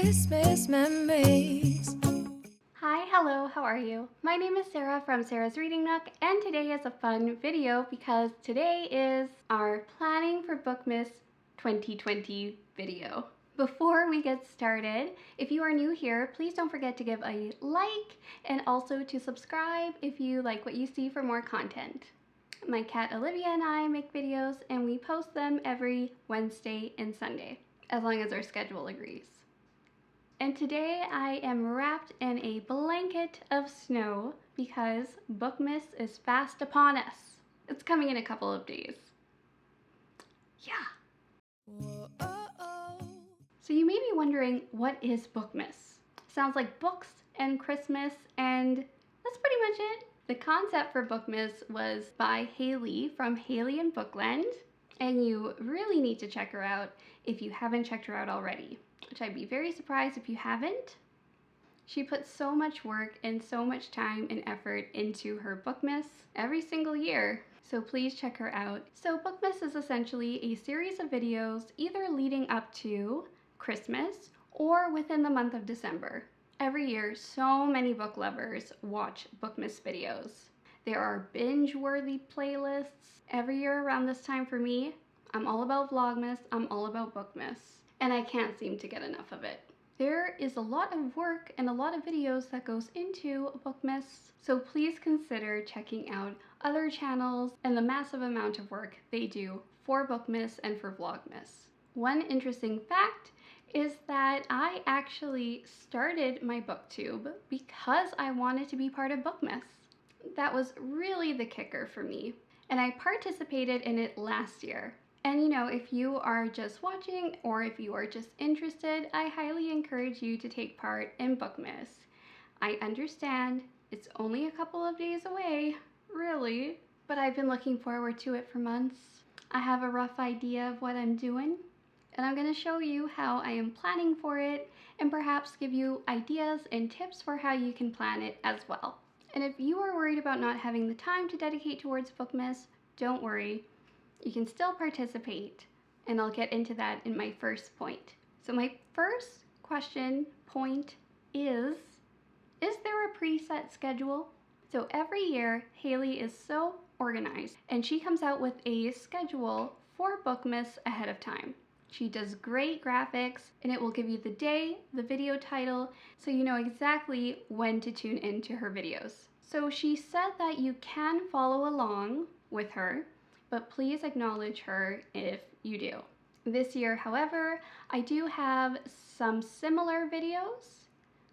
Christmas memories. Hi, hello, how are you? My name is Sara from Sara's Reading Nook, and today is a fun video because today is our Planning for Bookmas 2020 video. Before we get started, if you are new here, please don't forget to give a like and also to subscribe if you like what you see for more content. My cat Olivia and I make videos and we post them every Wednesday and Sunday, as long as our schedule agrees. And today I am wrapped in a blanket of snow because Bookmas is fast upon us. It's coming in a couple of days. Yeah. So you may be wondering, what is Bookmas? Sounds like books and Christmas, and that's pretty much it. The concept for Bookmas was by Hailey from Hailey and Bookland, and you really need to check her out if you haven't checked her out already, which I'd be very surprised if you haven't. She puts so much work and so much time and effort into her Bookmas every single year, so please check her out. So Bookmas is essentially a series of videos either leading up to Christmas or within the month of December. Every year, so many book lovers watch Bookmas videos. There are binge-worthy playlists every year around this time for me. I'm all about Vlogmas, I'm all about Bookmas, and I can't seem to get enough of it. There is a lot of work and a lot of videos that goes into Bookmas, so please consider checking out other channels and the massive amount of work they do for Bookmas and for Vlogmas. One interesting fact is that I actually started my booktube because I wanted to be part of Bookmas. That was really the kicker for me, and I participated in it last year. And you know, if you are just watching or if you are just interested, I highly encourage you to take part in Bookmas. I understand it's only a couple of days away, really, but I've been looking forward to it for months. I have a rough idea of what I'm doing, and I'm going to show you how I am planning for it and perhaps give you ideas and tips for how you can plan it as well. And if you are worried about not having the time to dedicate towards Bookmas, don't worry. You can still participate, and I'll get into that in my first point. So my first point is there a preset schedule? So every year, Hailey is so organized, and she comes out with a schedule for Bookmas ahead of time. She does great graphics, and it will give you the day, the video title, so you know exactly when to tune into her videos. So she said that you can follow along with her, but please acknowledge her if you do. This year, however, I do have some similar videos,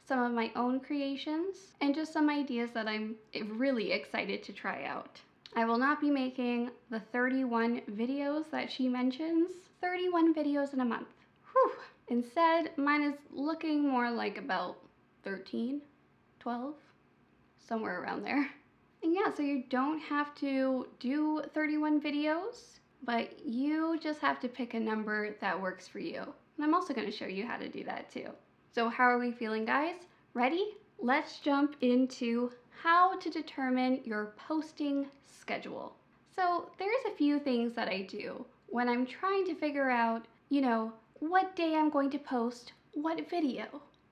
some of my own creations, and just some ideas that I'm really excited to try out. I will not be making the 31 videos that she mentions. 31 videos in a month. Whew. Instead, mine is looking more like about 13, 12, somewhere around there. And yeah, so you don't have to do 31 videos, but you just have to pick a number that works for you. And I'm also going to show you how to do that too. So how are we feeling, guys? Ready? Let's jump into how to determine your posting schedule. So there's a few things that I do when I'm trying to figure out, you know, what day I'm going to post what video.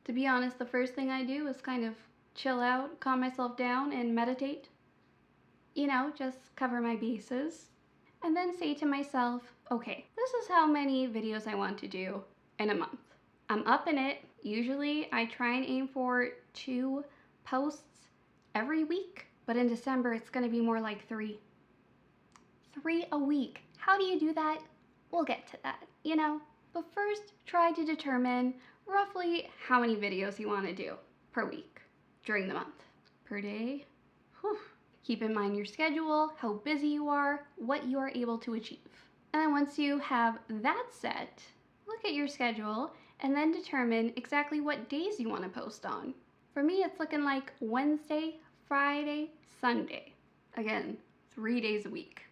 To be honest, the first thing I do is kind of chill out, calm myself down, and meditate. You know, just cover my bases. And then say to myself, okay, this is how many videos I want to do in a month. I'm up in it. Usually I try and aim for 2 posts every week, but in December it's gonna be more like 3. 3 a week. How do you do that? We'll get to that, you know? But first, try to determine roughly how many videos you want to do per week during the month. Per day? Whew. Keep in mind your schedule, how busy you are, what you are able to achieve. And then once you have that set, look at your schedule and then determine exactly what days you want to post on. For me, it's looking like Wednesday, Friday, Sunday. Again, 3 days a week.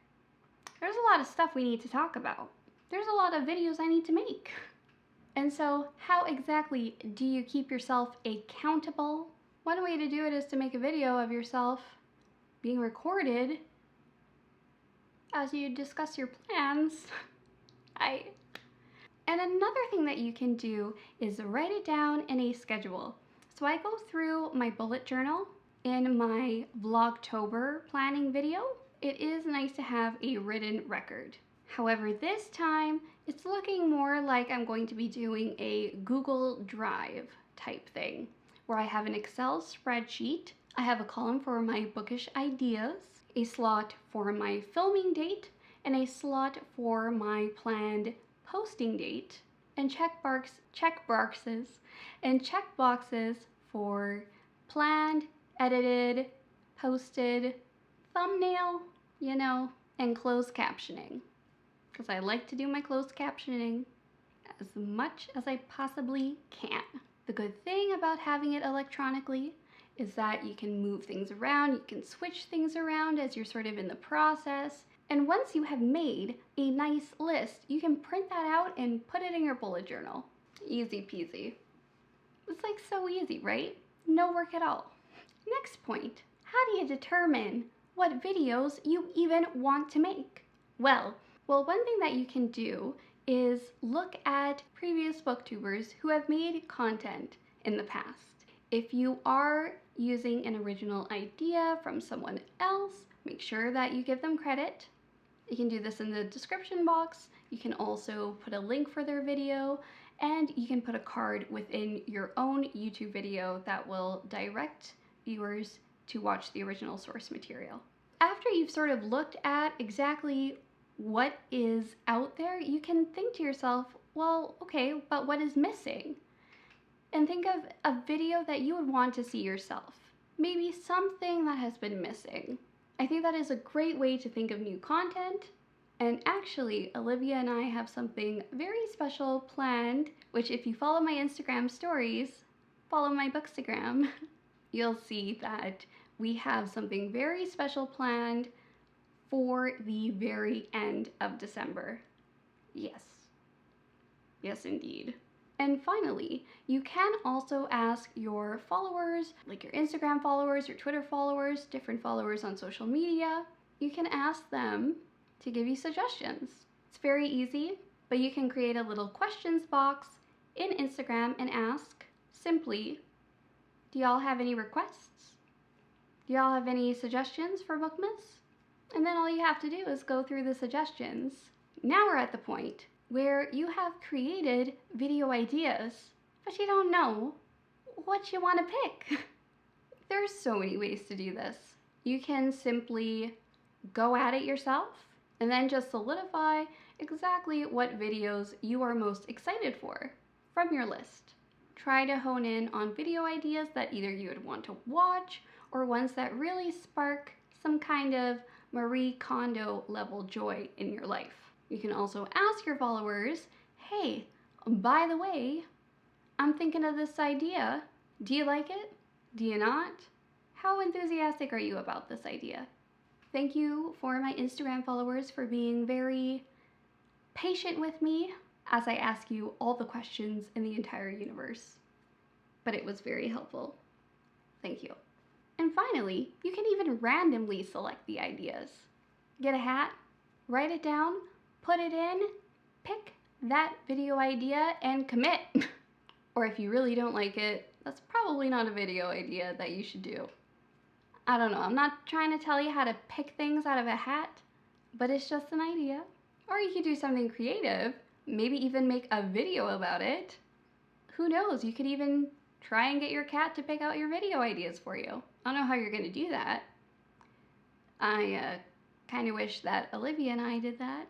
There's a lot of stuff we need to talk about. There's a lot of videos I need to make. And so how exactly do you keep yourself accountable? One way to do it is to make a video of yourself being recorded as you discuss your plans. And another thing that you can do is write it down in a schedule. So I go through my bullet journal in my Vlogtober planning video. It is nice to have a written record. However, this time it's looking more like I'm going to be doing a Google Drive type thing, where I have an Excel spreadsheet. I have a column for my bookish ideas, a slot for my filming date, and a slot for my planned posting date, and checkboxes for planned, edited, posted, thumbnail, and closed captioning. Because I like to do my closed captioning as much as I possibly can. The good thing about having it electronically is that you can move things around, you can switch things around as you're sort of in the process. And once you have made a nice list, you can print that out and put it in your bullet journal. Easy peasy. It's like so easy, right? No work at all. Next point, how do you determine what videos you even want to make? Well, one thing that you can do is look at previous booktubers who have made content in the past. If you are using an original idea from someone else, make sure that you give them credit. You can do this in the description box. You can also put a link for their video, and you can put a card within your own YouTube video that will direct viewers to watch the original source material. After you've sort of looked at exactly what is out there, you can think to yourself, well, okay, but what is missing? And think of a video that you would want to see yourself. Maybe something that has been missing. I think that is a great way to think of new content. And actually, Olivia and I have something very special planned, which if you follow my Instagram stories, follow my Bookstagram, you'll see that we have something very special planned for the very end of December. Yes. Yes, indeed. And finally, you can also ask your followers, like your Instagram followers, your Twitter followers, different followers on social media. You can ask them to give you suggestions. It's very easy, but you can create a little questions box in Instagram and ask simply, do y'all have any requests? Do y'all have any suggestions for Bookmas? And then all you have to do is go through the suggestions. Now we're at the point where you have created video ideas, but you don't know what you want to pick. There's so many ways to do this. You can simply go at it yourself and then just solidify exactly what videos you are most excited for from your list. Try to hone in on video ideas that either you would want to watch or ones that really spark some kind of Marie Kondo level joy in your life. You can also ask your followers, hey, by the way, I'm thinking of this idea. Do you like it? Do you not? How enthusiastic are you about this idea? Thank you for my Instagram followers for being very patient with me as I ask you all the questions in the entire universe. But it was very helpful. Thank you. And finally, you can even randomly select the ideas. Get a hat, write it down, put it in, pick that video idea and commit. Or if you really don't like it, that's probably not a video idea that you should do. I don't know, I'm not trying to tell you how to pick things out of a hat, but it's just an idea. Or you could do something creative, maybe even make a video about it. Who knows, you could even try and get your cat to pick out your video ideas for you. I don't know how you're gonna do that. I kind of wish that Olivia and I did that,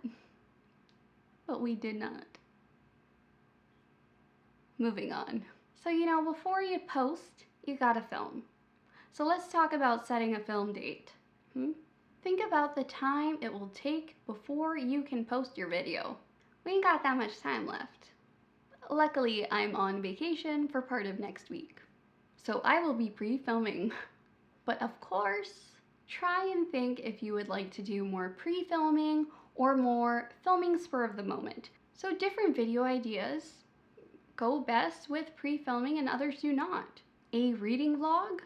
but we did not. Moving on. So, before you post, you gotta film. So let's talk about setting a film date. Think about the time it will take before you can post your video. We ain't got that much time left. Luckily, I'm on vacation for part of next week, so I will be pre-filming. But of course, try and think if you would like to do more pre-filming or more filming spur of the moment. So different video ideas go best with pre-filming and others do not. A reading vlog?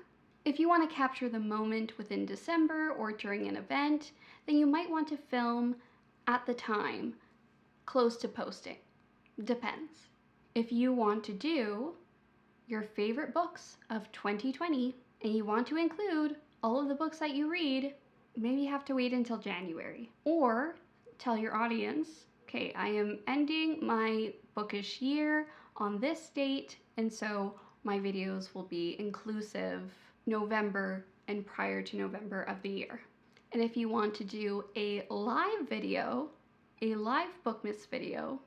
If you want to capture the moment within December or during an event, then you might want to film at the time, close to posting. depends. If you want to do your favorite books of 2020 and you want to include all of the books that you read, maybe you have to wait until January. Or tell your audience, okay, I am ending my bookish year on this date, and so my videos will be inclusive November and prior to November of the year. And if you want to do a live video, a live Bookmas video,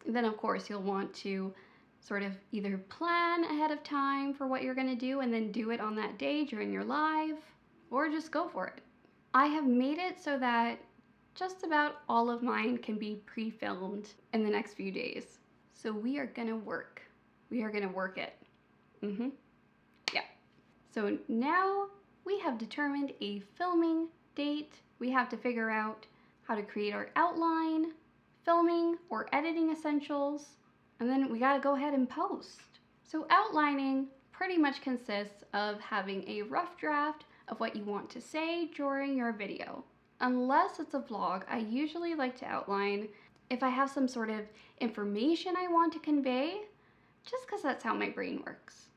then of course you'll want to sort of either plan ahead of time for what you're gonna do and then do it on that day during your live, or just go for it. I have made it so that just about all of mine can be pre-filmed in the next few days. So we are gonna work. We are gonna work it. Yeah. So now we have determined a filming date. We have to figure out how to create our outline, filming or editing essentials, and then we gotta go ahead and post. So outlining pretty much consists of having a rough draft of what you want to say during your video. Unless it's a vlog, I usually like to outline if I have some sort of information I want to convey, just because that's how my brain works.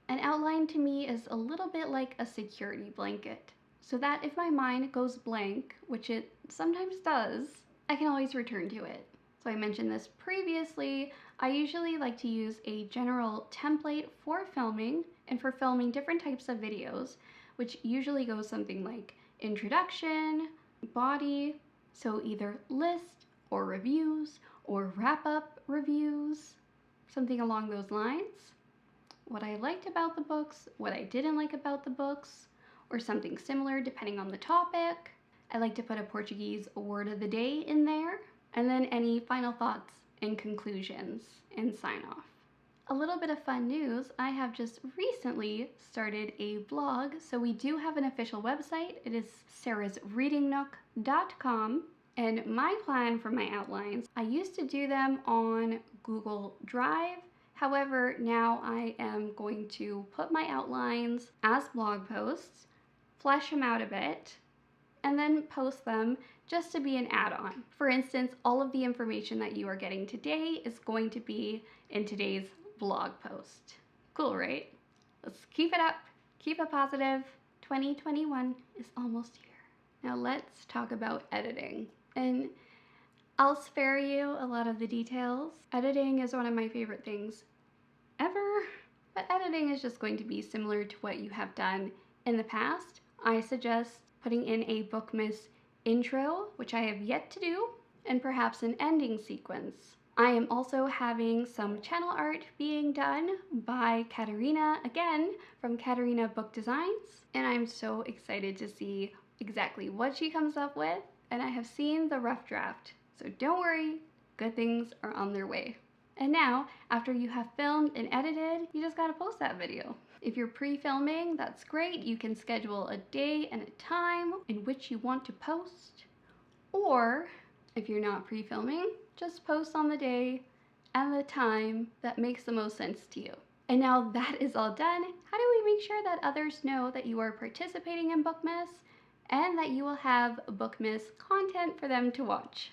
An outline to me is a little bit like a security blanket, so that if my mind goes blank, which it sometimes does, I can always return to it. So I mentioned this previously, I usually like to use a general template for filming and for filming different types of videos, which usually goes something like introduction, body, so either list or reviews or wrap-up reviews, something along those lines. What I liked about the books, what I didn't like about the books, or something similar depending on the topic. I like to put a Portuguese word of the day in there, and then any final thoughts and conclusions and sign off. A little bit of fun news, I have just recently started a blog, so we do have an official website. It is sarasreadingnook.com, and my plan for my outlines, I used to do them on Google Drive. However, now I am going to put my outlines as blog posts, flesh them out a bit, and then post them just to be an add-on. For instance, all of the information that you are getting today is going to be in today's blog post. Cool, right? Let's keep it up, keep it positive. 2021 is almost here. Now let's talk about editing. And I'll spare you a lot of the details. Editing is one of my favorite things ever, but editing is just going to be similar to what you have done in the past. I suggest putting in a Bookmas intro, which I have yet to do, and perhaps an ending sequence. I am also having some channel art being done by Katarina, again, from Katarina Book Designs, and I'm so excited to see exactly what she comes up with, and I have seen the rough draft, so don't worry, good things are on their way. And now, after you have filmed and edited, you just gotta post that video. If you're pre-filming, that's great. You can schedule a day and a time in which you want to post. Or, if you're not pre-filming, just post on the day and the time that makes the most sense to you. And now that is all done, how do we make sure that others know that you are participating in Bookmas and that you will have Bookmas content for them to watch?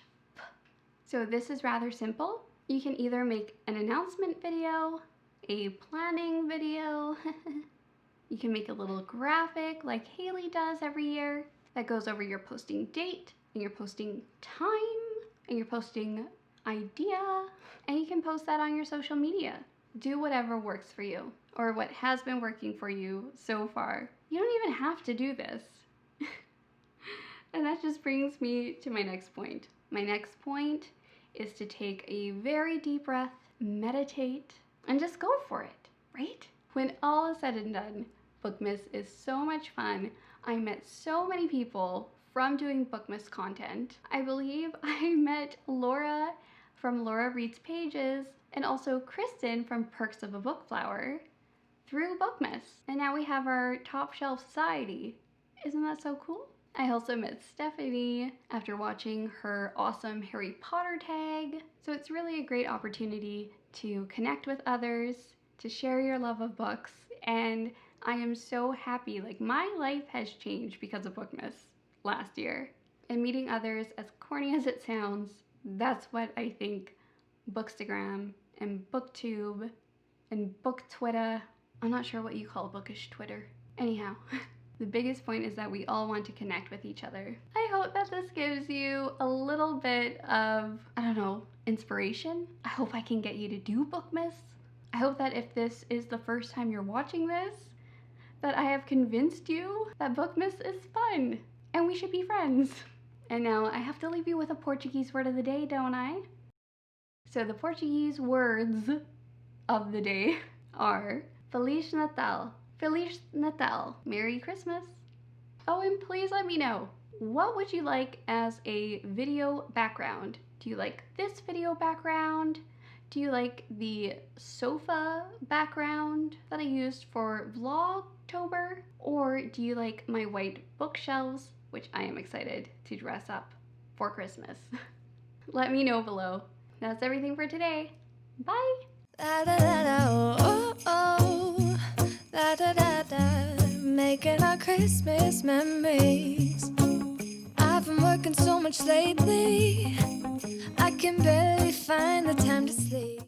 So this is rather simple. You can either make an announcement video, a planning video, you can make a little graphic like Hailey does every year that goes over your posting date and your posting time and your posting idea, and you can post that on your social media. Do whatever works for you or what has been working for you so far. You don't even have to do this. And that just brings me to my next point. My next point is to take a very deep breath, meditate, and just go for it, right? When all is said and done, Bookmas is so much fun. I met so many people from doing Bookmas content. I believe I met Laura from Laura Reads Pages and also Kristen from Perks of a Bookflower through Bookmas. And now we have our top shelf society. Isn't that so cool? I also met Stephanie after watching her awesome Harry Potter tag. So it's really a great opportunity to connect with others, to share your love of books, and I am so happy. Like, my life has changed because of Bookmas last year. And meeting others, as corny as it sounds, that's what I think Bookstagram and Booktube and BookTwitter. I'm not sure what you call Bookish Twitter. Anyhow, the biggest point is that we all want to connect with each other. I hope that this gives you a little bit of, I don't know, inspiration. I hope I can get you to do Bookmas. I hope that if this is the first time you're watching this, that I have convinced you that Bookmas is fun and we should be friends. And now I have to leave you with a Portuguese word of the day, don't I? So the Portuguese words of the day are Feliz Natal, Feliz Natal, Merry Christmas. Oh, and please let me know, what would you like as a video background? Do you like this video background? Do you like the sofa background that I used for Vlogtober? Or do you like my white bookshelves, which I am excited to dress up for Christmas? Let me know below. That's everything for today. Bye! Da da da da, oh oh, da da da da, making our Christmas memories. I've been working so much lately, I can barely find the time to sleep.